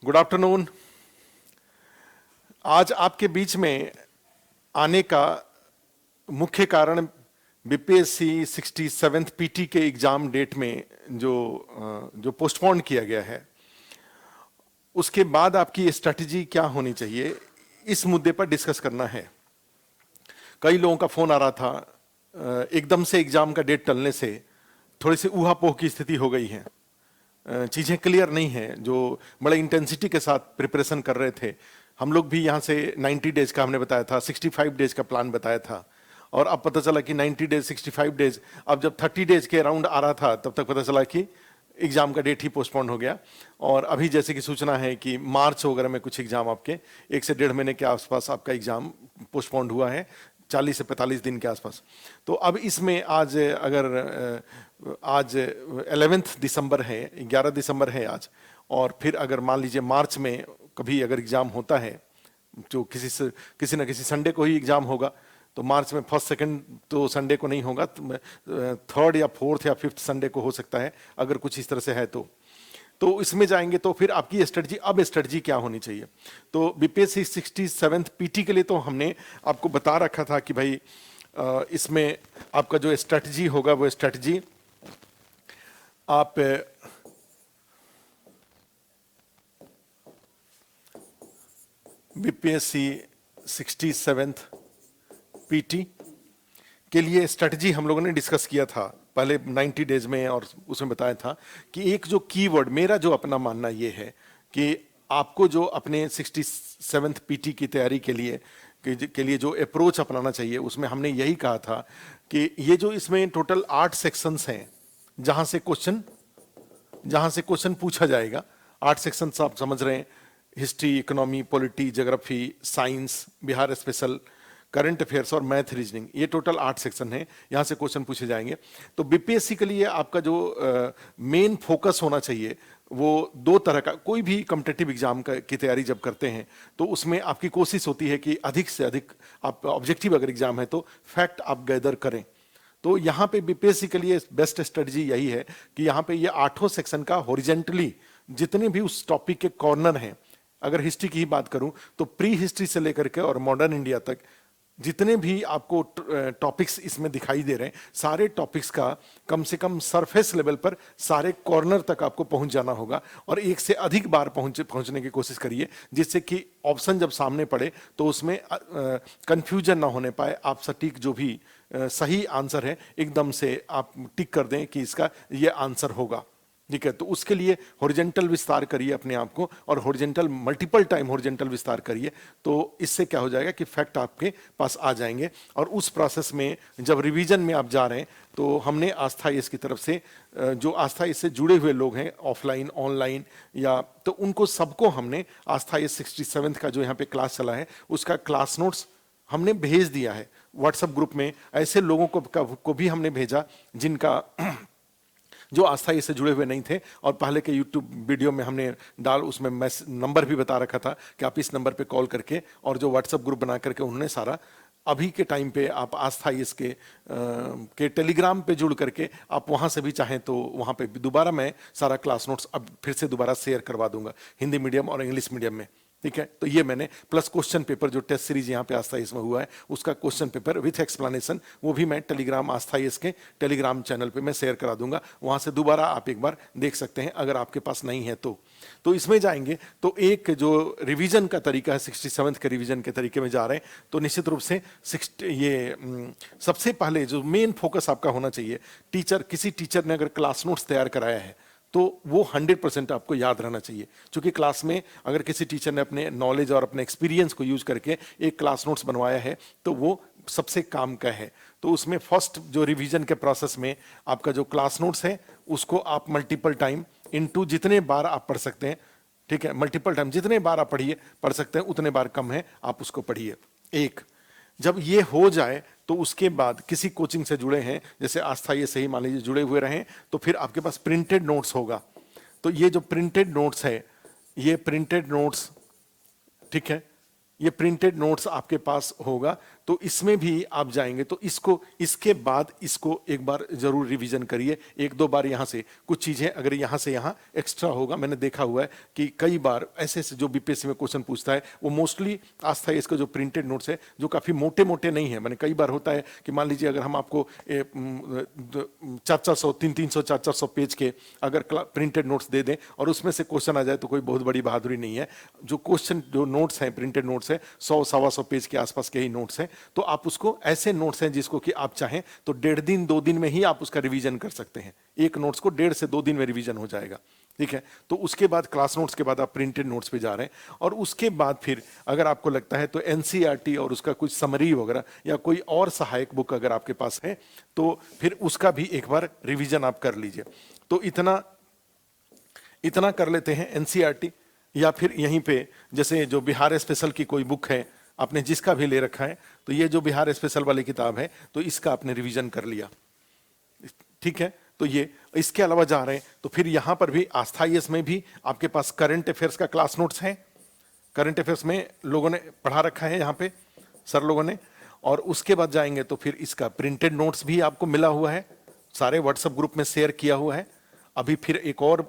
Good afternoon. आज आपके बीच में आने का मुख्य कारण बीपीएससी 67th पीटी के एग्जाम डेट में जो पोस्टपोन किया गया है, उसके बाद आपकी स्ट्रैटेजी क्या होनी चाहिए, इस मुद्दे पर डिस्कस करना है। कई लोगों का फोन आ रहा था, एकदम से एग्जाम का डेट टलने से थोड़ी सी ऊहापोह की स्थिति हो गई है, चीज़ें क्लियर नहीं है। जो बड़े इंटेंसिटी के साथ प्रिपरेशन कर रहे थे, हम लोग भी यहाँ से 90 डेज का हमने बताया था, 65 डेज का प्लान बताया था, और अब पता चला कि 90 डेज 65 डेज, अब जब 30 डेज के अराउंड आ रहा था तब तक पता चला कि एग्जाम का डेट ही पोस्टपोन हो गया। और अभी जैसे कि सूचना है कि मार्च वगैरह में कुछ एग्जाम आपके 1 से 1.5 महीने के आसपास आपका एग्जाम पोस्टपोन हुआ है, 40 से 45 दिन के आसपास। तो अब इसमें आज 11 दिसंबर है, 11 दिसंबर है आज, और फिर अगर मान लीजिए मार्च में कभी अगर एग्जाम होता है, जो किसी ना किसी संडे को ही एग्जाम होगा, तो मार्च में फर्स्ट सेकंड तो संडे को नहीं होगा, थर्ड या फोर्थ या फिफ्थ संडे को हो सकता है, अगर कुछ इस तरह से है तो इसमें जाएंगे। तो फिर आपकी स्ट्रेटजी क्या होनी चाहिए? तो बीपीएससी 67th पीटी के लिए तो हमने आपको बता रखा था कि भाई इसमें आपका जो स्ट्रेटजी होगा वो स्ट्रेटजी आप बीपीएससी 67th पीटी के लिए स्ट्रेटजी हम लोगों ने डिस्कस किया था पहले 90 डेज में, और उसमें बताया था कि एक जो कीवर्ड, मेरा जो अपना मानना ये है कि आपको जो अपने 67th पीटी की तैयारी के लिए जो अप्रोच अपनाना चाहिए, उसमें हमने यही कहा था कि ये जो इसमें टोटल 8 सेक्शंस हैं जहां से क्वेश्चन पूछा जाएगा। 8 सेक्शंस आप समझ रहे हैं, history, economy, polity, geography, science, Bihar special, current affairs और मैथ, रीजनिंग, ये टोटल 8 सेक्शन है, यहाँ से क्वेश्चन पूछे जाएंगे। तो बीपीएससी के लिए आपका जो मेन फोकस होना चाहिए वो 2 तरह का, कोई भी कॉम्पिटिटिव एग्जाम की तैयारी जब करते हैं तो उसमें आपकी कोशिश होती है कि अधिक से अधिक आप ऑब्जेक्टिव, अगर एग्जाम है तो फैक्ट आप गैदर करें। तो यहाँ पे बीपीएससी के लिए बेस्ट स्ट्रेटजी यही है कि यहाँ पे ये 8 सेक्शन का हॉरिजेंटली जितने भी उस टॉपिक के कॉर्नर हैं, अगर हिस्ट्री की ही बात करूं तो प्री हिस्ट्री से लेकर के और मॉडर्न इंडिया तक जितने भी आपको टॉपिक्स इसमें दिखाई दे रहे हैं, सारे टॉपिक्स का कम से कम सरफेस लेवल पर सारे कॉर्नर तक आपको पहुंच जाना होगा, और एक से अधिक बार पहुंचने की कोशिश करिए, जिससे कि ऑप्शन जब सामने पड़े तो उसमें कंफ्यूजन ना होने पाए। आप सटीक जो भी सही आंसर है एकदम से आप टिक कर दें कि इसका ये आंसर होगा, ठीक है। तो उसके लिए हॉरिजेंटल विस्तार करिए अपने आप को, और हॉरिजेंटल मल्टीपल टाइम हॉरिजेंटल विस्तार करिए, तो इससे क्या हो जाएगा कि फैक्ट आपके पास आ जाएंगे। और उस प्रोसेस में जब रिवीजन में आप जा रहे हैं तो हमने आस्था IAS की तरफ से जो आस्था IAS से जुड़े हुए लोग हैं ऑफलाइन ऑनलाइन या, तो उनको सबको हमने आस्था IAS 67th का जो यहाँ पे क्लास चला है उसका क्लास नोट्स हमने भेज दिया है व्हाट्सएप ग्रुप में। ऐसे लोगों को भी हमने भेजा जिनका जो आस्था IAS से जुड़े हुए नहीं थे, और पहले के यूट्यूब वीडियो में हमने उसमें नंबर भी बता रखा था कि आप इस नंबर पे कॉल करके, और जो व्हाट्सएप ग्रुप बना करके उन्होंने सारा, अभी के टाइम पे आप आस्था IAS के टेलीग्राम पे जुड़ करके आप वहाँ से भी चाहें तो वहाँ पे दोबारा मैं सारा क्लास नोट्स अब फिर से दोबारा शेयर करवा दूंगा, हिंदी मीडियम और इंग्लिश मीडियम में, ठीक है। तो ये मैंने प्लस क्वेश्चन पेपर जो टेस्ट सीरीज यहाँ पे आस्था IAS में हुआ है उसका क्वेश्चन पेपर विथ एक्सप्लेनेशन, वो भी मैं टेलीग्राम आस्था IAS के टेलीग्राम चैनल पे मैं शेयर करा दूंगा, वहाँ से दोबारा आप एक बार देख सकते हैं अगर आपके पास नहीं है तो इसमें जाएंगे। तो एक जो रिवीजन का तरीका है, 67th के रिवीजन के तरीके में जा रहे हैं, तो निश्चित रूप से सबसे पहले जो मेन फोकस आपका होना चाहिए, किसी टीचर ने अगर क्लास नोट्स तैयार कराया है तो वो 100% आपको याद रहना चाहिए, क्योंकि क्लास में अगर किसी टीचर ने अपने नॉलेज और अपने एक्सपीरियंस को यूज करके एक क्लास नोट्स बनवाया है तो वो सबसे काम का है। तो उसमें फर्स्ट जो रिवीजन के प्रोसेस में आपका जो क्लास नोट्स है उसको आप मल्टीपल टाइम इनटू जितने बार आप पढ़ सकते हैं, ठीक है, मल्टीपल टाइम जितने बार आप पढ़ सकते हैं उतने बार कम है, आप उसको पढ़िए। एक जब ये हो जाए तो उसके बाद किसी कोचिंग से जुड़े हैं, जैसे आस्था IAS से ही मान लीजिए जुड़े हुए रहें, तो फिर आपके पास प्रिंटेड नोट्स होगा। तो ये जो प्रिंटेड नोट्स है, ये प्रिंटेड नोट्स, ठीक है, ये प्रिंटेड नोट्स आपके पास होगा, तो इसमें भी आप जाएंगे तो इसको, इसके बाद इसको एक बार जरूर रिवीजन करिए, एक दो बार यहाँ से कुछ चीजें अगर यहाँ से यहाँ एक्स्ट्रा होगा। मैंने देखा हुआ है कि कई बार ऐसे ऐसे जो बीपीएससी में क्वेश्चन पूछता है वो मोस्टली आस्था इसका जो प्रिंटेड नोट्स है जो काफी मोटे मोटे नहीं है। मैंने कई बार होता है कि मान लीजिए अगर हम आपको 400 300 400 पेज के अगर प्रिंटेड नोट्स दे दें और उसमें से क्वेश्चन आ जाए तो कोई बहुत बड़ी बहादुरी नहीं है। जो क्वेश्चन जो नोट्स हैं प्रिंटेड नोट्स है 100 125 पेज के आसपास के ही नोट्स हैं, तो आप उसको ऐसे नोट्स हैं जिसको कि आप चाहें तो 1.5 दिन 2 दिन में ही आप उसका रिवीजन कर सकते हैं। एक नोट्स को 1.5 से 2 दिन में रिवीजन हो जाएगा, ठीक है। तो उसके बाद क्लास नोट्स के बाद आप प्रिंटेड नोट्स पे जा रहे हैं और उसके बाद फिर अगर आपको लगता है तो एनसीईआरटी और उसका कुछ समरी वगैरह या कोई और सहायक बुक अगर आपके पास है तो फिर उसका भी एक बार रिवीजन आप कर लीजिए। तो इतना कर लेते हैं एनसीईआरटी, या फिर यहीं पे जैसे जो बिहार स्पेशल की कोई बुक है आपने जिसका भी ले रखा है, तो ये जो बिहार स्पेशल वाली किताब है तो इसका आपने रिवीजन कर लिया, ठीक है। तो ये इसके अलावा जा रहे हैं तो फिर यहां पर भी आस्था आईएएस में भी आपके पास करंट अफेयर्स का क्लास नोट्स है। करंट अफेयर्स में लोगों ने पढ़ा रखा है यहाँ पे सर लोगों ने, और उसके बाद जाएंगे तो फिर इसका प्रिंटेड नोट्स भी आपको मिला हुआ है, सारे व्हाट्सएप ग्रुप में शेयर किया हुआ है। अभी फिर एक और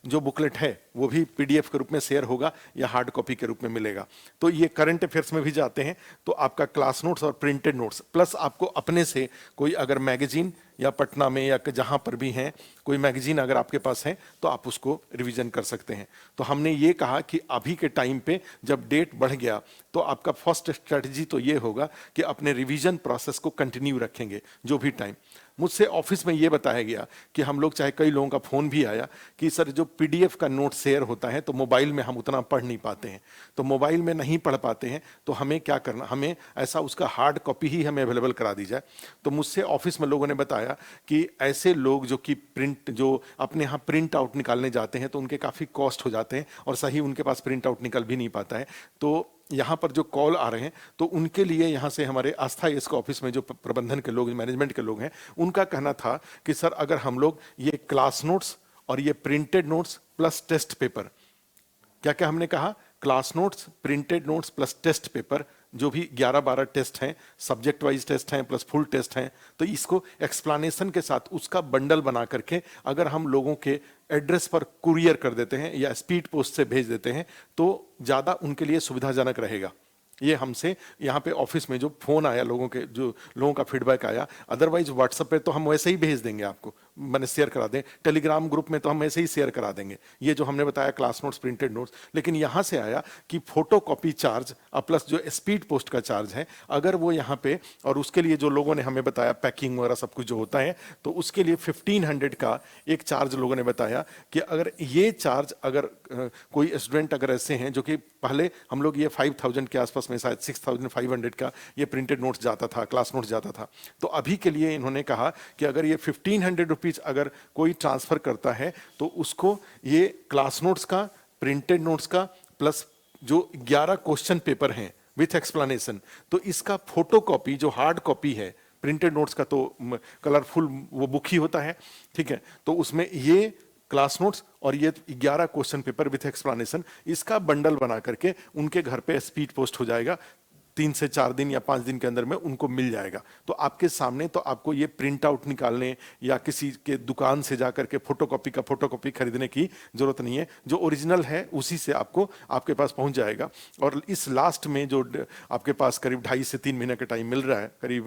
जो बुकलेट है वो भी पीडीएफ के रूप में शेयर होगा या हार्ड कॉपी के रूप में मिलेगा। तो ये करंट अफेयर्स में भी जाते हैं तो आपका क्लास नोट्स और प्रिंटेड नोट्स प्लस आपको अपने से कोई अगर मैगजीन या पटना में या जहां पर भी हैं कोई मैगजीन अगर आपके पास है तो आप उसको रिवीजन कर सकते हैं। तो हमने ये कहा कि अभी के टाइम पे जब डेट बढ़ गया तो आपका फर्स्ट स्ट्रेटजी तो ये होगा कि अपने रिवीजन प्रोसेस को कंटिन्यू रखेंगे। जो भी टाइम मुझसे ऑफिस में ये बताया गया कि हम लोग चाहे कई लोगों का फोन भी आया कि सर जो पीडीएफ का नोट शेयर होता है तो मोबाइल में हम उतना पढ़ नहीं पाते हैं, तो मोबाइल में नहीं पढ़ पाते हैं तो हमें क्या करना, हमें ऐसा उसका हार्ड कॉपी ही हमें अवेलेबल करा दी जाए। तो मुझसे ऑफिस में लोगों ने बताया कि ऐसे लोग जो कि प्रिंट जो अपने यहाँ प्रिंट आउट निकालने जाते हैं तो उनके काफ़ी कॉस्ट हो जाते हैं और सही उनके पास प्रिंट आउट निकल भी नहीं पाता है। तो यहाँ पर जो कॉल आ रहे हैं तो उनके लिए यहाँ से हमारे आस्था आईएएस के ऑफिस में जो प्रबंधन के लोग मैनेजमेंट के लोग हैं उनका कहना था कि सर अगर हम लोग ये क्लास नोट्स और ये printed notes plus test paper, क्या क्या हमने कहा, class notes printed notes plus test paper, जो भी 11-12 टेस्ट हैं, सब्जेक्ट वाइज टेस्ट हैं प्लस फुल टेस्ट हैं, तो इसको एक्सप्लेनेशन के साथ उसका बंडल बना करके अगर हम लोगों के एड्रेस पर कुरियर कर देते हैं या स्पीड पोस्ट से भेज देते हैं तो ज़्यादा उनके लिए सुविधाजनक रहेगा। ये हमसे यहाँ पे ऑफिस में जो फोन आया लोगों के, जो लोगों का फीडबैक आया, अदरवाइज व्हाट्सएप पे तो हम वैसे ही भेज देंगे आपको, मैंने शेयर करा दें, टेलीग्राम ग्रुप में तो हम ऐसे ही शेयर करा देंगे ये जो हमने बताया क्लास नोट्स प्रिंटेड नोट्स। लेकिन यहाँ से आया कि फोटो कॉपी चार्ज प्लस जो स्पीड पोस्ट का चार्ज है अगर वो यहाँ पे, और उसके लिए जो लोगों ने हमें बताया पैकिंग वगैरह सब कुछ जो होता है तो उसके लिए 1500 का एक चार्ज लोगों ने बताया कि अगर ये चार्ज अगर कोई स्टूडेंट अगर ऐसे हैं जो कि पहले हम लोग ये 5000 के आसपास में शायद 6500 का ये प्रिंटेड नोट्स जाता था, क्लास नोट्स जाता था, तो अभी के लिए इन्होंने कहा कि अगर ये 1500 रुपीज अगर कोई ट्रांसफर करता है तो उसको ये क्लास नोट्स का प्रिंटेड नोट्स का प्लस जो 11 क्वेश्चन पेपर हैं विथ एक्सप्लेनेशन, तो इसका फोटो कॉपी जो हार्ड कॉपी है प्रिंटेड नोट्स का तो कलरफुल वो बुक ही होता है, ठीक है, तो उसमें ये क्लास नोट्स और ये 11 क्वेश्चन पेपर विथ एक्सप्लेनेशन इसका बंडल बना करके उनके घर पे स्पीड पोस्ट हो जाएगा, 3 से 4 दिन या 5 दिन के अंदर में उनको मिल जाएगा। तो आपके सामने तो आपको ये प्रिंट आउट निकालने या किसी के दुकान से जाकर के फोटोकॉपी का फोटोकॉपी खरीदने की जरूरत नहीं है, जो ओरिजिनल है उसी से आपको आपके पास पहुंच जाएगा। और इस लास्ट में जो आपके पास करीब 2.5 से 3 महीने का टाइम मिल रहा है, करीब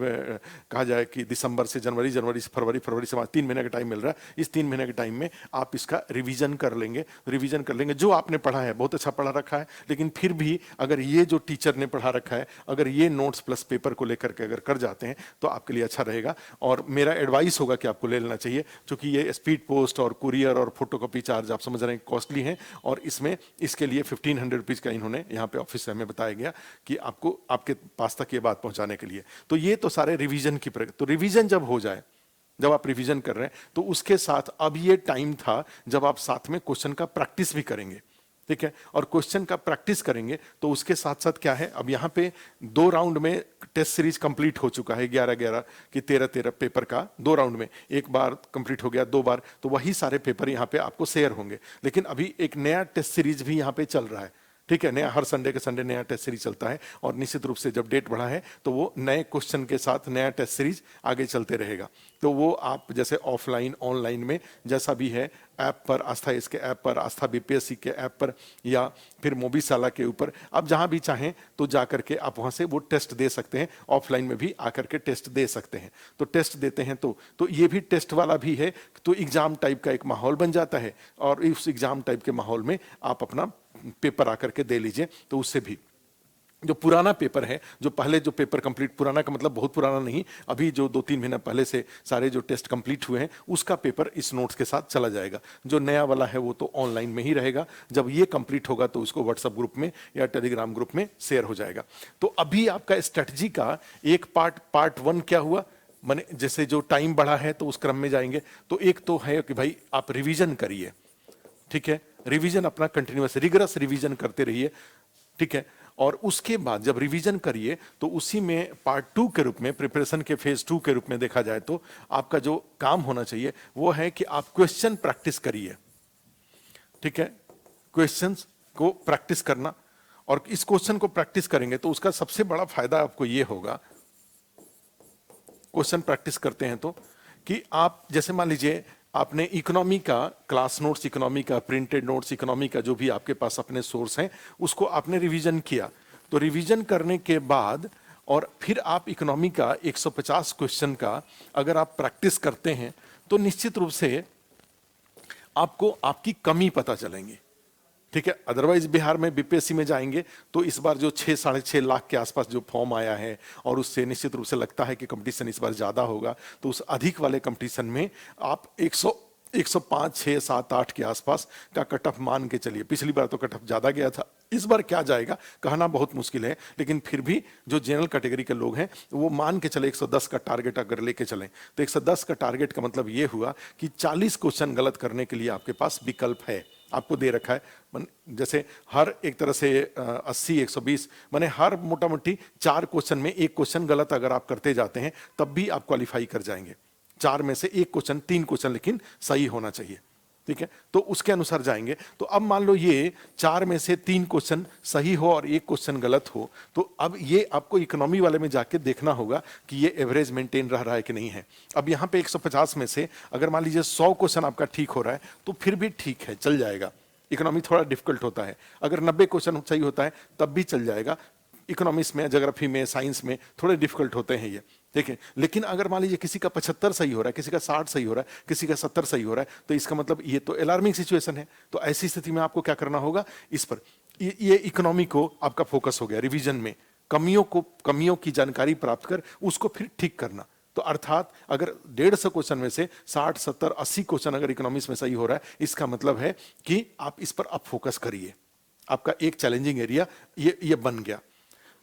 कहा जाए कि दिसंबर से जनवरी, जनवरी से फरवरी, फरवरी से मार्च, 3 महीने का टाइम मिल रहा है। इस 3 महीने के टाइम में आप इसका रिविजन कर लेंगे, जो आपने पढ़ा है बहुत अच्छा पढ़ा रखा है, लेकिन फिर भी अगर ये जो टीचर ने पढ़ा रखा है अगर ये नोट्स प्लस पेपर को लेकर के अगर कर जाते हैं तो आपके लिए अच्छा रहेगा। और मेरा एडवाइस होगा कि आपको ले लेना चाहिए, क्योंकि ये स्पीड पोस्ट और कुरियर और फोटोकॉपी चार्ज आप समझ रहे हैं कॉस्टली हैं, और इसमें इसके लिए 1500 रुपीज का इन्होंने यहाँ पे ऑफिस से हमें बताया गया कि आपको आपके पास तक ये बात पहुंचाने के लिए। तो ये तो सारे रिवीजन की तो रिवीजन जब हो जाए, जब आप रिवीजन कर रहे हैं तो उसके साथ अब ये टाइम था जब आप साथ में क्वेश्चन का प्रैक्टिस भी करेंगे, ठीक है। और क्वेश्चन का प्रैक्टिस करेंगे तो उसके साथ साथ क्या है, अब यहाँ पे 2 राउंड में टेस्ट सीरीज कंप्लीट हो चुका है, 11-11 की 13-13 पेपर का 2 राउंड में, एक बार कंप्लीट हो गया, 2 बार, तो वही सारे पेपर यहाँ पे आपको शेयर होंगे। लेकिन अभी एक नया टेस्ट सीरीज भी यहाँ पे चल रहा है, ठीक है, नया हर संडे के संडे नया टेस्ट सीरीज चलता है, और निश्चित रूप से जब डेट बढ़ा है तो वो नए क्वेश्चन के साथ नया टेस्ट सीरीज आगे चलते रहेगा। तो वो आप जैसे ऑफलाइन ऑनलाइन में जैसा भी है, ऐप पर आस्था, इसके ऐप पर आस्था, बीपीएससी के ऐप पर, या फिर मोबीशाला के ऊपर, आप जहां भी चाहें तो जा करके आप वहां से वो टेस्ट दे सकते हैं। ऑफलाइन में भी आकर के टेस्ट दे सकते हैं। तो टेस्ट देते हैं तो ये भी टेस्ट वाला भी है, तो एग्जाम टाइप का एक माहौल बन जाता है, और उस एग्जाम टाइप के माहौल में आप अपना पेपर आकर के दे लीजिए। तो उससे भी जो पुराना पेपर है, जो पहले जो पेपर कंप्लीट, पुराना का मतलब बहुत पुराना नहीं, अभी जो 2-3 महीना पहले से सारे जो टेस्ट कंप्लीट हुए हैं उसका पेपर इस नोट्स के साथ चला जाएगा। जो नया वाला है वो तो ऑनलाइन में ही रहेगा। जब ये कंप्लीट होगा तो उसको व्हाट्सएप ग्रुप में या टेलीग्राम ग्रुप में शेयर हो जाएगा। तो अभी आपका स्ट्रेटजी का एक पार्ट 1 क्या हुआ, माने जैसे जो टाइम बढ़ा है तो उस क्रम में जाएंगे। तो एक तो है कि भाई आप रिवीजन करिए, ठीक है, रिवीजन अपना कंटिन्यूअस रिगरस रिवीजन करते रहिए, ठीक है। और उसके बाद जब रिवीजन करिए तो उसी में पार्ट 2 के रूप में, प्रिपरेशन के फेज 2 के रूप में देखा जाए तो आपका जो काम होना चाहिए वो है कि आप क्वेश्चन प्रैक्टिस करिए, ठीक है, क्वेश्चंस को प्रैक्टिस करना। और इस क्वेश्चन को प्रैक्टिस करेंगे तो उसका सबसे बड़ा फायदा आपको ये होगा, क्वेश्चन प्रैक्टिस करते हैं तो, कि आप जैसे मान लीजिए आपने इकोनॉमी का क्लास नोट्स, इकोनॉमी का प्रिंटेड नोट्स, इकोनॉमी का जो भी आपके पास अपने सोर्स हैं उसको आपने रिवीजन किया। तो रिवीजन करने के बाद और फिर आप इकोनॉमी का 150 क्वेश्चन का अगर आप प्रैक्टिस करते हैं तो निश्चित रूप से आपको आपकी कमी पता चलेंगी, ठीक है। अदरवाइज बिहार में बीपीएससी में जाएंगे तो इस बार जो 6-6.5 लाख के आसपास जो फॉर्म आया है, और उससे निश्चित रूप से लगता है कि कंपटीशन इस बार ज्यादा होगा, तो उस अधिक वाले कंपटीशन में आप 105, 6, 7, 8 के आसपास का कट ऑफ मान के चलिए। पिछली बार तो कट ऑफ ज्यादा गया था, इस बार क्या जाएगा कहना बहुत मुश्किल है, लेकिन फिर भी जो जनरल कैटेगरी के लोग हैं वो मान के चले 110 का टारगेट अगर लेके चलें तो 110 का टारगेट का मतलब ये हुआ कि 40 क्वेश्चन गलत करने के लिए आपके पास विकल्प है, आपको दे रखा है। जैसे हर एक तरह से 80, 120 माने हर मोटा मोटी 4 क्वेश्चन में एक क्वेश्चन गलत अगर आप करते जाते हैं तब भी आप क्वालिफाई कर जाएंगे। 4 में से एक क्वेश्चन, 3 क्वेश्चन लेकिन सही होना चाहिए, ठीक है, तो उसके अनुसार जाएंगे। तो अब मान लो ये 4 में से 3 क्वेश्चन सही हो और एक क्वेश्चन गलत हो, तो अब ये आपको इकोनॉमी वाले में जाके देखना होगा कि ये एवरेज मेंटेन रह रहा है कि नहीं है। अब यहाँ पे 150 में से अगर मान लीजिए 100 क्वेश्चन आपका ठीक हो रहा है तो फिर भी ठीक है, चल जाएगा। इकोनॉमी थोड़ा डिफिकल्ट होता है, अगर 90 क्वेश्चन सही होता है तब भी चल जाएगा। इकोनॉमिक्स में, ज्योग्राफी में, साइंस में थोड़े डिफिकल्ट होते हैं ये, ठीक है। लेकिन अगर मान लीजिए किसी का 75 सही हो रहा है, किसी का 60 सही हो रहा है, किसी का 70 सही हो रहा है, तो इसका मतलब ये तो अलार्मिंग सिचुएशन है। तो ऐसी स्थिति में आपको क्या करना होगा, इस पर ये इकोनॉमी को आपका फोकस हो गया रिवीजन में, कमियों की जानकारी प्राप्त कर उसको फिर ठीक करना। तो अर्थात अगर 150 क्वेश्चन में से 60, 70, 80 क्वेश्चन अगर इकोनॉमिक्स में सही हो रहा है, इसका मतलब है कि आप इस पर अब फोकस करिए। आपका एक चैलेंजिंग एरिया ये बन गया।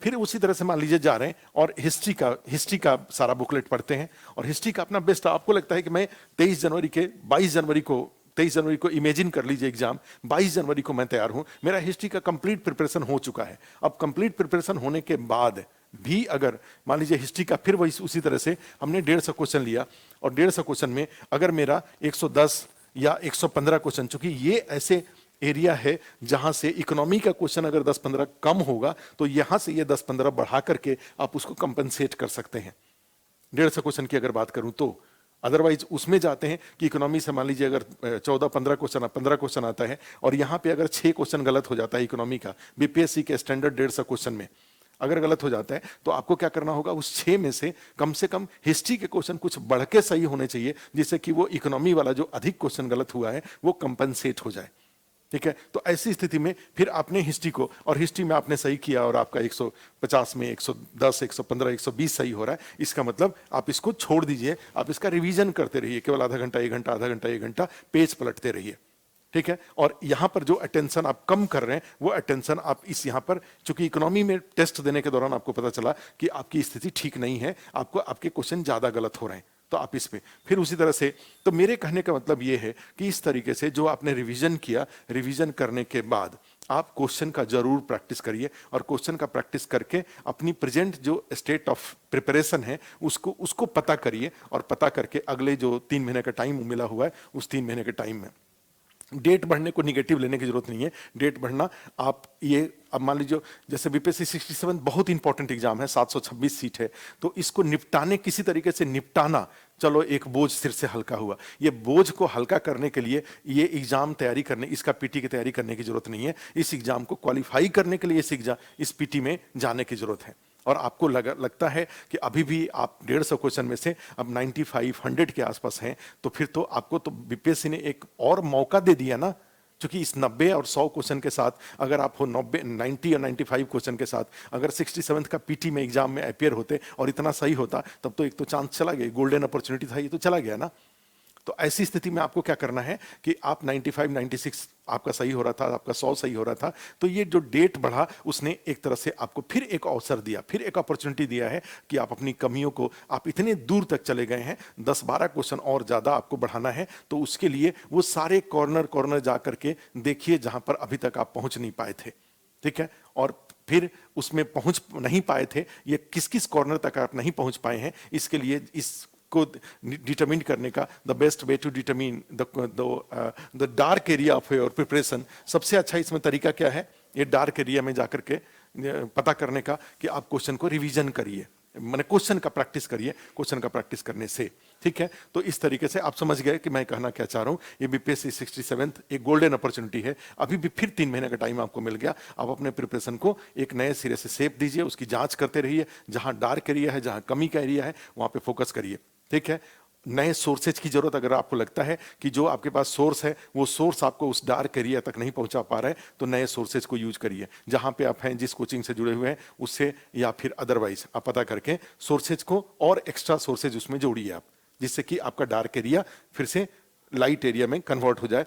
फिर उसी तरह से मान लीजिए जा रहे हैं और हिस्ट्री का सारा बुकलेट पढ़ते हैं, और हिस्ट्री का अपना बेस्ट, आपको लगता है कि मैं 22 जनवरी को इमेजिन कर लीजिए एग्जाम, 22 जनवरी को मैं तैयार हूं, मेरा हिस्ट्री का कंप्लीट प्रिपरेशन हो चुका है। अब कंप्लीट प्रिपरेशन होने के बाद भी अगर मान लीजिए हिस्ट्री का फिर वही उसी तरह से हमने 150 क्वेश्चन लिया, और 150 क्वेश्चन में अगर मेरा 110 या 115 क्वेश्चन, चूंकि ये ऐसे एरिया है जहां से इकोनॉमी का क्वेश्चन अगर 10-15 कम होगा तो यहां से ये 10-15 बढ़ा करके आप उसको कंपनसेट कर सकते हैं। 150 क्वेश्चन की अगर बात करूं तो अदरवाइज उसमें जाते हैं कि इकोनॉमी से मान लीजिए अगर 14-15 क्वेश्चन, 15 क्वेश्चन आता है और यहां पे अगर 6 क्वेश्चन गलत हो जाता है इकोनॉमी का, बीपीएससी के स्टैंडर्ड 150 क्वेश्चन में अगर गलत हो जाता है, तो आपको क्या करना होगा, उस 6 में से कम हिस्ट्री के क्वेश्चन कुछ बढ़ के सही होने चाहिए, जिससे कि वो इकोनॉमी वाला जो अधिक क्वेश्चन गलत हुआ है वो कंपनसेट हो जाए, ठीक है। तो ऐसी स्थिति में फिर आपने हिस्ट्री को, और हिस्ट्री में आपने सही किया और आपका 150 में 110, 115, 120 सही हो रहा है, इसका मतलब आप इसको छोड़ दीजिए, आप इसका रिवीजन करते रहिए, केवल आधा घंटा, 1 घंटा, आधा घंटा, 1 घंटा पेज पलटते रहिए, ठीक है। और यहां पर जो अटेंशन आप कम कर रहे हैं वो अटेंशन आप इस यहां पर, चूंकि इकोनॉमी में टेस्ट देने के दौरान आपको पता चला कि आपकी स्थिति ठीक नहीं है, आपको आपके क्वेश्चन ज्यादा गलत हो रहे हैं, तो आप इस पे फिर उसी तरह से, तो मेरे कहने का मतलब ये है कि इस तरीके से जो आपने रिवीजन किया, रिवीजन करने के बाद आप क्वेश्चन का जरूर प्रैक्टिस करिए, और क्वेश्चन का प्रैक्टिस करके अपनी प्रेजेंट जो स्टेट ऑफ प्रिपरेशन है उसको पता करिए, और पता करके अगले जो 3 महीने का टाइम मिला हुआ है उस 3 महीने के टाइम में डेट बढ़ने को निगेटिव लेने की जरूरत नहीं है। डेट बढ़ना, आप ये अब मान लीजिए जैसे बीपीएससी 67 बहुत इंपॉर्टेंट एग्जाम है, 726 सीट है, तो इसको निपटाने, किसी तरीके से निपटाना, चलो एक बोझ सिर से हल्का हुआ। ये बोझ को हल्का करने के लिए ये एग्जाम तैयारी करने, इसका पीटी की तैयारी करने की जरूरत नहीं है। इस एग्जाम को क्वालिफाई करने के लिए इस पीटी में जाने की जरूरत है। और आपको लगता है कि अभी भी आप 150 क्वेश्चन में से अब 95 100 के आसपास हैं, तो फिर तो आपको तो बीपीएससी ने एक और मौका दे दिया ना। क्योंकि इस 90 और 100 क्वेश्चन के साथ अगर आप हो 90 और 95 क्वेश्चन के साथ अगर 67 का पीटी में एग्जाम में अपियर होते और इतना सही होता, तब तो एक तो चांस चला गया, गोल्डन अपॉर्चुनिटी था, ये तो चला गया ना। तो ऐसी स्थिति में आपको क्या करना है कि आप 95 96 आपका सही हो रहा था, आपका 100 सही हो रहा था, तो ये जो डेट बढ़ा उसने एक तरह से आपको फिर एक अवसर दिया, फिर एक अपॉर्चुनिटी दिया है कि आप अपनी कमियों को, आप इतने दूर तक चले गए हैं, 10-12 क्वेश्चन और ज्यादा आपको बढ़ाना है। तो उसके लिए वो सारे कॉर्नर कॉर्नर जा करके देखिए जहां पर अभी तक आप पहुंच नहीं पाए थे, ठीक है। और फिर उसमें पहुंच नहीं पाए थे, ये किस किस कॉर्नर तक आप नहीं पहुंच पाए हैं, इसके लिए इस को डिटरमिन करने का the best way to determine the dark area of your preparation, सबसे अच्छा इसमें तरीका क्या है, ये डार्क एरिया में जाकर के पता करने का कि आप क्वेश्चन को रिवीजन करिए, मैंने क्वेश्चन का प्रैक्टिस करिए, क्वेश्चन का प्रैक्टिस करने से, ठीक है। तो इस तरीके से आप समझ गए कि मैं कहना क्या चाह रहा हूं। ये बीपीएससी 67 एक गोल्डन अपॉर्चुनिटी है, अभी भी फिर 3 महीने का टाइम आपको मिल गया। आप अपने प्रिपरेशन को एक नए सिरे से शेप दीजिए, उसकी जांच करते रहिए, जहां डार्क एरिया है, जहां कमी का एरिया है, वहां पे फोकस करिए, ठीक है। नए सोर्सेज की जरूरत, अगर आपको लगता है कि जो आपके पास सोर्स है वो सोर्स आपको उस डार्क एरिया तक नहीं पहुंचा पा रहा है, तो नए सोर्सेज को यूज करिए, जहां पे आप हैं, जिस कोचिंग से जुड़े हुए हैं उससे, या फिर अदरवाइज आप पता करके सोर्सेज को और एक्स्ट्रा सोर्सेज उसमें जोड़िए आप, जिससे कि आपका डार्क एरिया फिर से लाइट एरिया में कन्वर्ट हो जाए,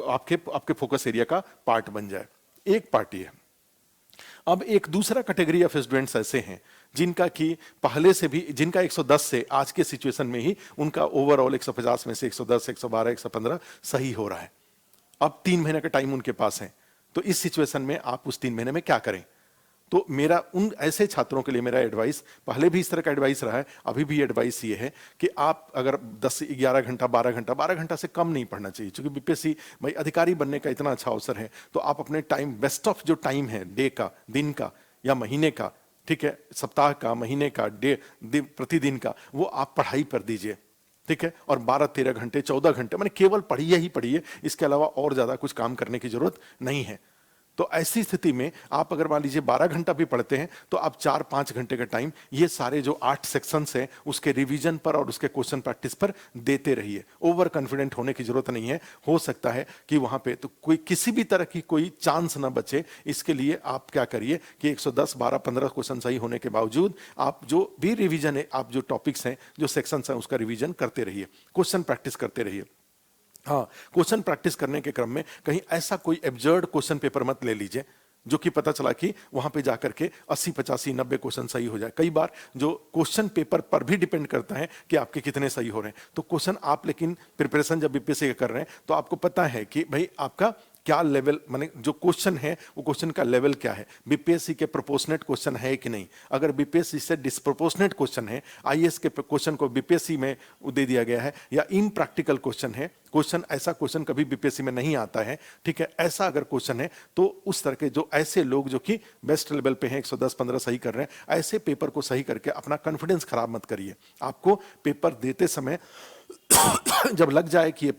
आपके फोकस एरिया का पार्ट बन जाए। एक पार्टी है। अब एक दूसरा कैटेगरी ऑफ स्टूडेंट्स ऐसे हैं जिनका कि पहले से भी, जिनका 110 से आज के सिचुएशन में ही उनका ओवरऑल 150 में से 110, 112, 115 सही हो रहा है। अब 3 महीने का टाइम उनके पास है, तो इस सिचुएशन में आप उस 3 महीने में क्या करें। तो मेरा उन ऐसे छात्रों के लिए मेरा एडवाइस, पहले भी इस तरह का एडवाइस रहा है, अभी भी एडवाइस ये है कि आप अगर 10 11 घंटा 12 घंटा से कम नहीं पढ़ना चाहिए, क्योंकि बीपीएससी भाई अधिकारी बनने का इतना अच्छा अवसर है, तो आप अपने टाइम, बेस्ट ऑफ जो टाइम है डे का, दिन का या महीने का, ठीक है, सप्ताह का, महीने का, प्रतिदिन का, वो आप पढ़ाई पर दीजिए, ठीक है। और 12-13 घंटे 14 घंटे मैंने केवल पढ़िए ही पढ़िए, इसके अलावा और ज्यादा कुछ काम करने की जरूरत नहीं है। तो ऐसी स्थिति में आप अगर मान लीजिए 12 घंटा भी पढ़ते हैं, तो आप 4-5 घंटे का टाइम ये सारे जो 8 सेक्शंस हैं उसके रिवीजन पर और उसके क्वेश्चन प्रैक्टिस पर देते रहिए। ओवर कॉन्फिडेंट होने की जरूरत नहीं है, हो सकता है कि वहां पे तो कोई किसी भी तरह की कोई चांस ना बचे, इसके लिए आप क्या करिए कि 110, 12, 15 क्वेश्चन सही होने के बावजूद आप जो भी रिवीजन है, आप जो टॉपिक्स हैं, जो सेक्शंस हैं, उसका रिवीजन करते रहिए, क्वेश्चन प्रैक्टिस करते रहिए। हाँ, क्वेश्चन प्रैक्टिस करने के क्रम में कहीं ऐसा कोई एब्जर्ड क्वेश्चन पेपर मत ले लीजिए जो कि पता चला कि वहां पे जाकर के 80, 85, 90 क्वेश्चन सही हो जाए। कई बार जो क्वेश्चन पेपर पर भी डिपेंड करता है कि आपके कितने सही हो रहे हैं। तो क्वेश्चन आप, लेकिन प्रिपरेशन जब बीपीएससी कर रहे हैं तो आपको पता है कि भाई आपका क्या लेवल, माने जो क्वेश्चन है वो क्वेश्चन का लेवल क्या है, बीपीएससी के प्रोपोर्शनेट क्वेश्चन है कि नहीं। अगर बीपीएससी से डिस्प्रोपोर्शनेट क्वेश्चन है, आईएएस के क्वेश्चन को बीपीएससी में दे दिया गया है, या इनप्रैक्टिकल क्वेश्चन है, क्वेश्चन ऐसा क्वेश्चन कभी बीपीएससी में नहीं आता है, ठीक है, ऐसा अगर क्वेश्चन है, तो उस तरह के जो ऐसे लोग जो कि बेस्ट लेवल पे हैं, 110-15 सही कर रहे हैं, ऐसे पेपर को सही करके अपना कॉन्फिडेंस खराब मत करिए। आपको पेपर देते समय जब लग जाए कि ये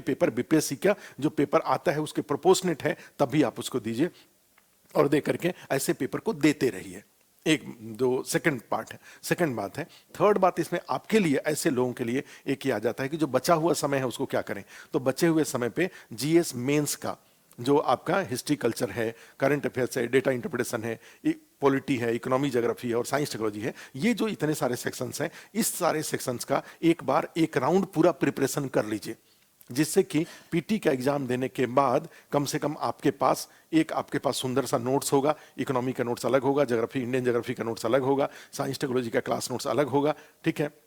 पेपर बीपीएससी का जो पेपर आता है उसके प्रोपोर्शनेट है, तब भी आप उसको दीजिए और दे करके ऐसे पेपर को देते रहिए। एक जो सेकंड पार्ट है, सेकंड बात है। थर्ड बात इसमें आपके लिए, ऐसे लोगों के लिए एक ही आ जाता है कि जो बचा हुआ समय है उसको क्या करें। तो बचे हुए समय पे जीएस मेंस का जो आपका हिस्ट्री कल्चर है, करंट अफेयर्स है, डेटा इंटरप्रिटेशन है, पॉलिटी है, इकोनॉमी ज्योग्राफी है और साइंस टेक्नोलॉजी है, ये जो इतने सारे सेक्शंस हैं, इस सारे सेक्शंस का एक बार एक राउंड पूरा प्रिपरेशन कर लीजिए, जिससे कि पीटी का एग्जाम देने के बाद कम से कम आपके पास सुंदर सा नोट्स होगा। इकोनॉमी का नोट्स अलग होगा, ज्योग्राफी, इंडियन ज्योग्राफी का नोट्स अलग होगा, साइंस टेक्नोलॉजी का क्लास नोट्स अलग होगा, ठीक है।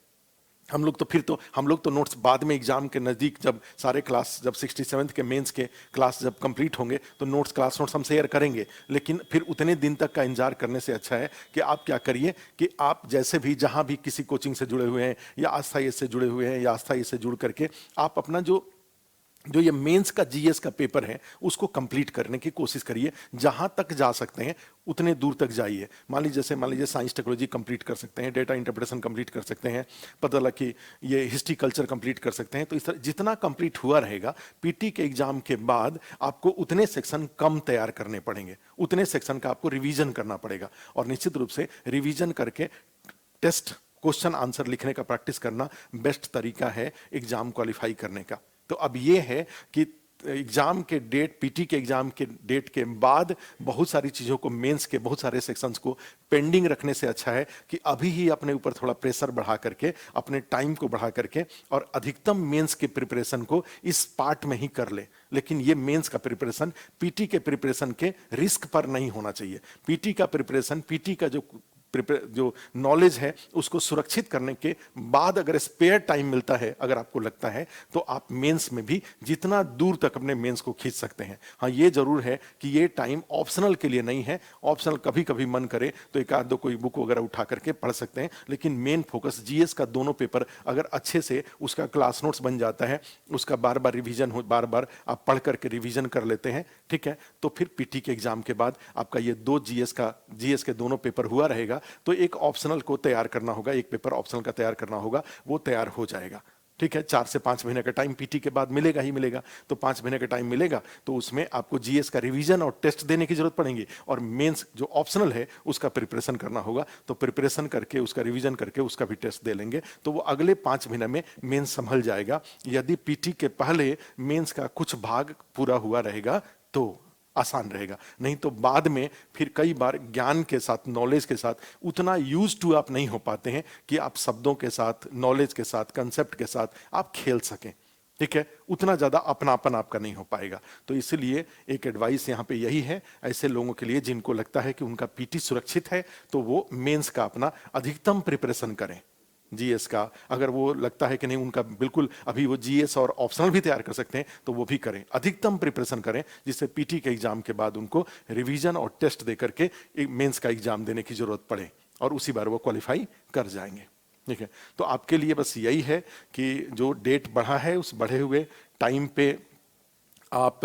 हम लोग तो नोट्स बाद में एग्जाम के नजदीक, जब सारे क्लास, जब 67 के मेंस के क्लास जब कंप्लीट होंगे तो क्लास नोट्स हम शेयर करेंगे, लेकिन फिर उतने दिन तक का इंतजार करने से अच्छा है कि आप क्या करिए कि आप जैसे भी, जहां भी किसी कोचिंग से जुड़े हुए हैं या आस्था से जुड़े हुए हैं या आस्था से जुड़ करके आप अपना जो जो ये मेंस का जीएस का पेपर है उसको कंप्लीट करने की कोशिश करिए, जहां तक जा सकते हैं उतने दूर तक जाइए। मान लीजिए साइंस टेक्नोलॉजी कंप्लीट कर सकते हैं, डेटा इंटरप्रिटेशन कंप्लीट कर सकते हैं, पता लगा कि ये हिस्ट्री कल्चर कंप्लीट कर सकते हैं, तो इस तरह जितना कंप्लीट हुआ रहेगा पीटी के एग्जाम के बाद आपको उतने सेक्शन कम तैयार करने पड़ेंगे, उतने सेक्शन का आपको रिवीजन करना पड़ेगा। और निश्चित रूप से रिवीजन करके टेस्ट क्वेश्चन आंसर लिखने का प्रैक्टिस करना बेस्ट तरीका है एग्जाम क्वालिफाई करने का। तो अब ये है कि एग्जाम के डेट, पीटी के एग्जाम के डेट के बाद बहुत सारी चीजों को, मेंस के बहुत सारे सेक्शंस को पेंडिंग रखने से अच्छा है कि अभी ही अपने ऊपर थोड़ा प्रेशर बढ़ा करके, अपने टाइम को बढ़ा करके और अधिकतम मेंस के प्रिपरेशन को इस पार्ट में ही कर ले। लेकिन ये मेंस का प्रिपरेशन पीटी के प्रिपरेशन के रिस्क पर नहीं होना चाहिए। पीटी का प्रिपरेशन, पीटी का जो नॉलेज है उसको सुरक्षित करने के बाद अगर स्पेयर टाइम मिलता है, अगर आपको लगता है, तो आप मेंस में भी जितना दूर तक अपने मेंस को खींच सकते हैं। हाँ, ये जरूर है कि ये टाइम ऑप्शनल के लिए नहीं है। ऑप्शनल कभी कभी मन करे तो एक आध दो कोई बुक वगैरह उठा करके पढ़ सकते हैं, लेकिन मेन फोकस जीएस का दोनों पेपर अगर अच्छे से उसका क्लास नोट्स बन जाता है, उसका बार बार रिवीजन हो, बार बार आप पढ़ करके रिवीजन कर लेते हैं, ठीक है, तो फिर पीटी के एग्जाम के बाद आपका ये दो जीएस के दोनों पेपर हुआ रहेगा, तो एक ऑप्शनल को तैयार करना होगा, एक पेपर ऑप्शनल का तैयार करना होगा, वो तैयार हो जाएगा। ठीक है, 4 से 5 महीने का टाइम पीटी के बाद मिलेगा ही मिलेगा, तो 5 महीने का टाइम मिलेगा, तो उसमें आपको जीएस का रिवीजन और टेस्ट देने की जरूरत पड़ेगी, और मेंस जो ऑप्शनल है उसका प्रिपरेशन करना होगा। तो प्रिपरेशन करके, उसका रिवीजन करके, उसका भी टेस्ट दे लेंगे, तो वो अगले 5 महीने में मेंस संभल जाएगा। यदि पीटी के पहले मेंस का कुछ भाग पूरा हुआ रहेगा तो आसान रहेगा, नहीं तो बाद में फिर कई बार ज्ञान के साथ, नॉलेज के साथ उतना यूज टू आप नहीं हो पाते हैं कि आप शब्दों के साथ, नॉलेज के साथ, कंसेप्ट के साथ आप खेल सकें। ठीक है, उतना ज्यादा अपनापन आपका नहीं हो पाएगा। तो इसलिए एक एडवाइस यहां पे यही है ऐसे लोगों के लिए जिनको लगता है कि उनका पीटी सुरक्षित है, तो वो मेंस का अपना अधिकतम प्रिपरेशन करें। जीएस का अगर वो लगता है कि नहीं, उनका बिल्कुल अभी वो जीएस और ऑप्शनल भी तैयार कर सकते हैं, तो वो भी करें, अधिकतम प्रिपरेशन करें, जिससे पीटी के एग्जाम के बाद उनको रिवीजन और टेस्ट दे करके एक मेंस का एग्जाम देने की जरूरत पड़े, और उसी बार वो क्वालिफाई कर जाएंगे। ठीक है, तो आपके लिए बस यही है कि जो डेट बढ़ा है उस बढ़े हुए टाइम पे आप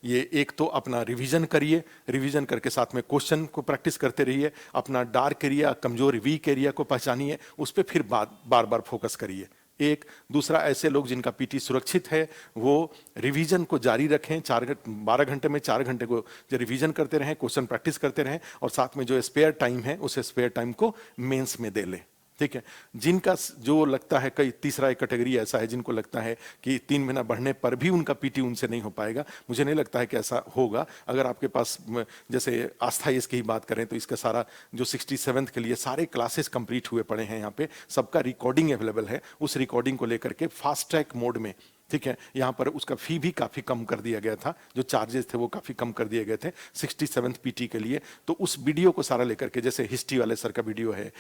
ये एक तो अपना रिवीजन करिए, रिवीजन करके साथ में क्वेश्चन को प्रैक्टिस करते रहिए, अपना डार्क एरिया, कमजोर वीक एरिया को पहचानिए, उस पर फिर बार बार फोकस करिए। एक दूसरा, ऐसे लोग जिनका पीटी सुरक्षित है वो रिवीजन को जारी रखें, 12 घंटे में 4 घंटे को जो रिवीजन करते रहें, क्वेश्चन प्रैक्टिस करते रहें, और साथ में जो स्पेयर टाइम है उस स्पेयर टाइम को मेंस में दे लें। ठीक है, जिनका जो लगता है, कई तीसरा एक कैटेगरी ऐसा है जिनको लगता है कि 3 महीना बढ़ने पर भी उनका पीटी उनसे नहीं हो पाएगा, मुझे नहीं लगता है कि ऐसा होगा। अगर आपके पास, जैसे आस्था इसकी ही बात करें तो इसका सारा जो 67th के लिए सारे क्लासेस कंप्लीट हुए पड़े हैं, यहाँ पे सबका रिकॉर्डिंग अवेलेबल है, उस रिकॉर्डिंग को लेकर के फास्ट ट्रैक मोड में, ठीक है, यहाँ पर उसका फी भी काफी कम कर दिया गया था, जो चार्जेस थे वो काफी कम कर दिए गए थे 67th पीटी के लिए। तो उस वीडियो को सारा लेकर के, जैसे हिस्ट्री वाले सर का वीडियो है,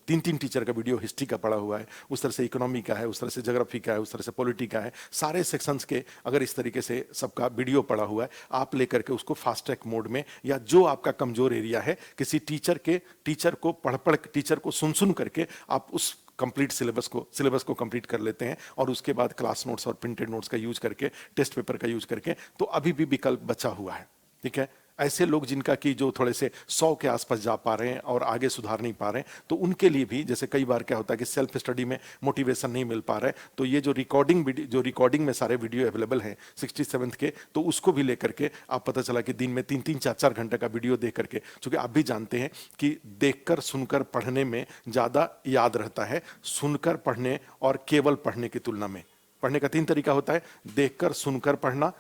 3 टीचर का वीडियो हिस्ट्री का पड़ा हुआ है, उस तरह से इकोनॉमी का है, उस तरह से ज्योग्राफी का है, उस तरह से पॉलिटी का है, सारे सेक्शंस के अगर इस तरीके से सबका वीडियो पड़ा हुआ है, आप लेकर के उसको फास्ट ट्रैक मोड में, या जो आपका कमजोर एरिया है, किसी टीचर को पढ़ टीचर को सुन करके आप उस कंप्लीट सिलेबस को कंप्लीट कर लेते हैं, और उसके बाद क्लास नोट्स और प्रिंटेड नोट्स का यूज करके, टेस्ट पेपर का यूज करके, तो अभी भी विकल्प बचा हुआ है। ठीक है, ऐसे लोग जिनका कि जो थोड़े से 100 के आसपास जा पा रहे हैं और आगे सुधार नहीं पा रहे हैं, तो उनके लिए भी, जैसे कई बार क्या होता है कि सेल्फ स्टडी में मोटिवेशन नहीं मिल पा रहा है, तो ये जो रिकॉर्डिंग में सारे वीडियो अवेलेबल हैं 67th के, तो उसको भी लेकर के आप, पता चला कि दिन में 3-3, 4-4 घंटे का वीडियो देख करके, क्योंकि आप भी जानते हैं कि देखकर सुनकर पढ़ने में ज्यादा याद रहता है, सुनकर पढ़ने और केवल पढ़ने की तुलना में। पढ़ने का 3 तरीका होता है, देखकर सुनकर पढ़ना,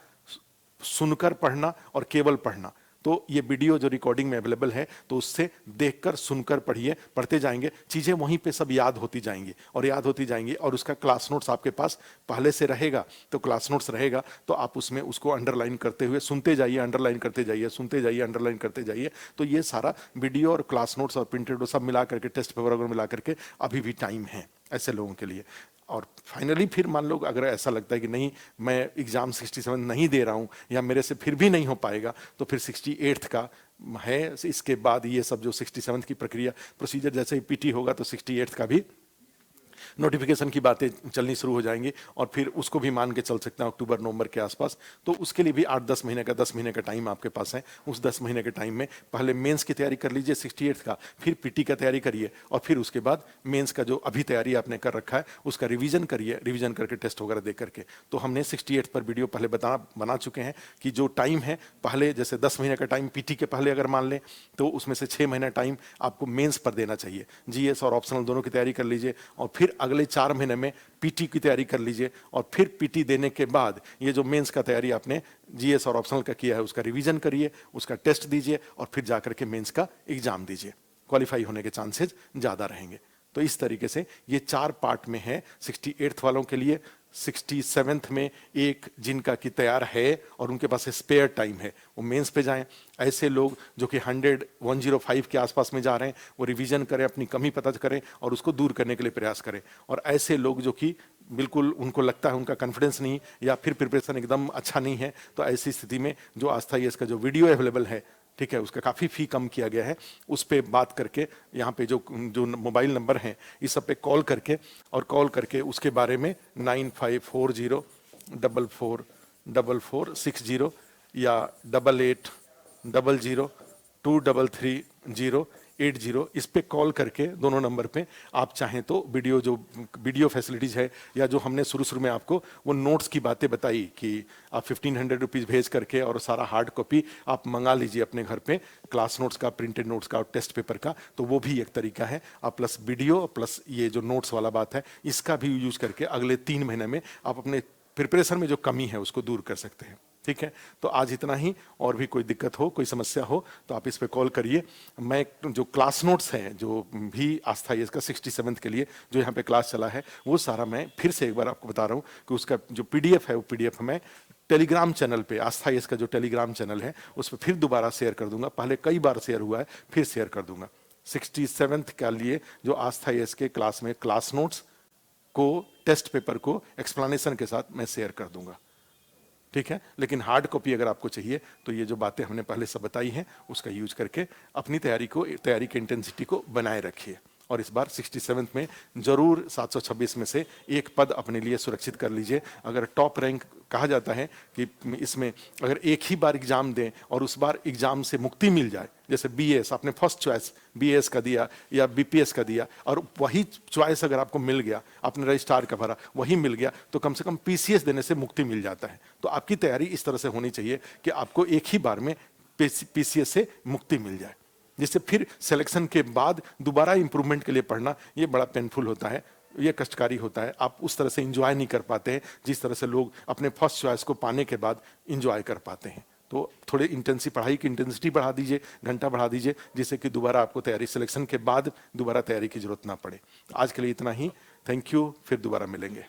सुनकर पढ़ना और केवल पढ़ना। तो ये वीडियो जो रिकॉर्डिंग में अवेलेबल है, तो उससे देखकर सुनकर पढ़िए, पढ़ते जाएंगे, चीजें वहीं पे सब याद होती जाएंगी और याद होती जाएंगी, और उसका क्लास नोट्स आपके पास पहले से रहेगा, तो क्लास नोट्स रहेगा, तो आप उसमें उसको अंडरलाइन करते हुए सुनते जाइए, अंडरलाइन करते जाइए, सुनते जाइए, अंडरलाइन करते जाइए। तो ये सारा वीडियो और क्लास नोट्स और प्रिंटेड सब मिला करके, टेस्ट पेपर वगैरह मिला करके अभी भी टाइम है ऐसे लोगों के लिए। और फाइनली फिर मान लो अगर ऐसा लगता है कि नहीं, मैं एग्जाम 67 नहीं दे रहा हूं, या मेरे से फिर भी नहीं हो पाएगा, तो फिर 68th का है। इसके बाद ये सब जो 67th की प्रक्रिया प्रोसीजर, जैसे ही पीटी होगा तो 68th का भी नोटिफिकेशन की बातें चलनी शुरू हो जाएंगी और फिर उसको भी मान के चल सकते हैं अक्टूबर नवंबर के आसपास। तो उसके लिए भी 8-10 महीने का 10 महीने का टाइम आपके पास है। उस 10 महीने के टाइम में पहले मेंस की तैयारी कर लीजिए 68 का, फिर पीटी का तैयारी करिए और फिर उसके बाद मेंस का जो अभी तैयारी आपने कर रखा है उसका रिवीजन करिए, रिवीजन करके टेस्ट वगैरह दे करके। तो हमने 68 पर वीडियो पहले बना चुके हैं कि जो टाइम है पहले, जैसे 10 महीने का टाइम पीटी के पहले अगर मान लें तो उसमें से 6 महीना टाइम आपको मेंस पर देना चाहिए। जीएस और ऑप्शनल दोनों की तैयारी कर लीजिए और फिर अगले 4 महीने में पीटी की तैयारी कर लीजिए और फिर पीटी देने के बाद ये जो मेंस का तैयारी आपने जीएस और ऑप्शनल का किया है उसका रिवीजन करिए, उसका टेस्ट दीजिए और फिर जाकर के मेंस का एग्जाम दीजिए। क्वालिफाई होने के चांसेस ज्यादा रहेंगे। तो इस तरीके से ये 4 पार्ट में है 68th वालों के लिए। 67th में एक जिनका की तैयार है और उनके पास स्पेयर टाइम है वो मेंस पे जाएं। ऐसे लोग जो कि 105 के आसपास में जा रहे हैं वो रिवीजन करें, अपनी कमी पता करें और उसको दूर करने के लिए प्रयास करें। और ऐसे लोग जो कि बिल्कुल उनको लगता है उनका कॉन्फिडेंस नहीं या फिर प्रिपरेशन एकदम अच्छा नहीं है, तो ऐसी स्थिति में जो आस्था ये इसका जो वीडियो अवेलेबल है, ठीक है, उसका काफ़ी फी कम किया गया है, उस पर बात करके यहाँ पे जो मोबाइल नंबर हैं इस सब पे कॉल करके उसके बारे में 9540444460 या 8800233080 इस पे कॉल करके दोनों नंबर पे आप चाहें तो वीडियो फैसिलिटीज़ है या जो हमने शुरू में आपको वो नोट्स की बातें बताई कि आप 1500 रुपीज़ भेज करके और सारा हार्ड कॉपी आप मंगा लीजिए अपने घर पे, क्लास नोट्स का, प्रिंटेड नोट्स का और टेस्ट पेपर का, तो वो भी एक तरीका है। आप प्लस वीडियो प्लस ये जो नोट्स वाला बात है इसका भी यूज करके अगले 3 महीने में आप अपने प्रिपरेशन में जो कमी है उसको दूर कर सकते हैं। ठीक है, तो आज इतना ही। और भी कोई दिक्कत हो, कोई समस्या हो तो आप इस पे कॉल करिए। मैं जो क्लास नोट्स हैं जो भी आस्था इसका 67th के लिए जो यहाँ पे क्लास चला है वो सारा मैं फिर से एक बार आपको बता रहा हूँ कि उसका जो पीडीएफ है वो पीडीएफ मैं टेलीग्राम चैनल पे, आस्था इसका जो टेलीग्राम चैनल है उस पर फिर दोबारा शेयर कर दूंगा। पहले कई बार शेयर हुआ है, फिर शेयर कर दूंगा। 67th के लिए जो आस्था इसके क्लास में क्लास नोट्स को, टेस्ट पेपर को एक्सप्लेनेशन के साथ मैं शेयर कर दूंगा। ठीक है, लेकिन हार्ड कॉपी अगर आपको चाहिए तो ये जो बातें हमने पहले सब बताई हैं उसका यूज करके अपनी तैयारी की इंटेंसिटी को बनाए रखिए। और इस बार 67th में जरूर 726 में से एक पद अपने लिए सुरक्षित कर लीजिए। अगर टॉप रैंक कहा जाता है कि इसमें अगर एक ही बार एग्जाम दें और उस बार एग्जाम से मुक्ति मिल जाए, जैसे बीएस आपने फर्स्ट चॉइस बीएस का दिया या बीपीएस का दिया और वही चॉइस अगर आपको मिल गया, आपने रजिस्ट्रार का भरा वही मिल गया, तो कम से कम पीसीएस देने से मुक्ति मिल जाता है। तो आपकी तैयारी इस तरह से होनी चाहिए कि आपको एक ही बार में पीसीएस से मुक्ति मिल जाए, जिससे फिर सिलेक्शन के बाद दोबारा इंप्रूवमेंट के लिए पढ़ना ये बड़ा पेनफुल होता है, ये कष्टकारी होता है। आप उस तरह से इंजॉय नहीं कर पाते हैं जिस तरह से लोग अपने फर्स्ट चॉइस को पाने के बाद इंजॉय कर पाते हैं। तो थोड़े पढ़ाई की इंटेंसिटी बढ़ा दीजिए, घंटा बढ़ा दीजिए, जिससे कि दोबारा आपको तैयारी सिलेक्शन के बाद दोबारा तैयारी की जरूरत ना पड़े। आज के लिए इतना ही। थैंक यू, फिर दोबारा मिलेंगे।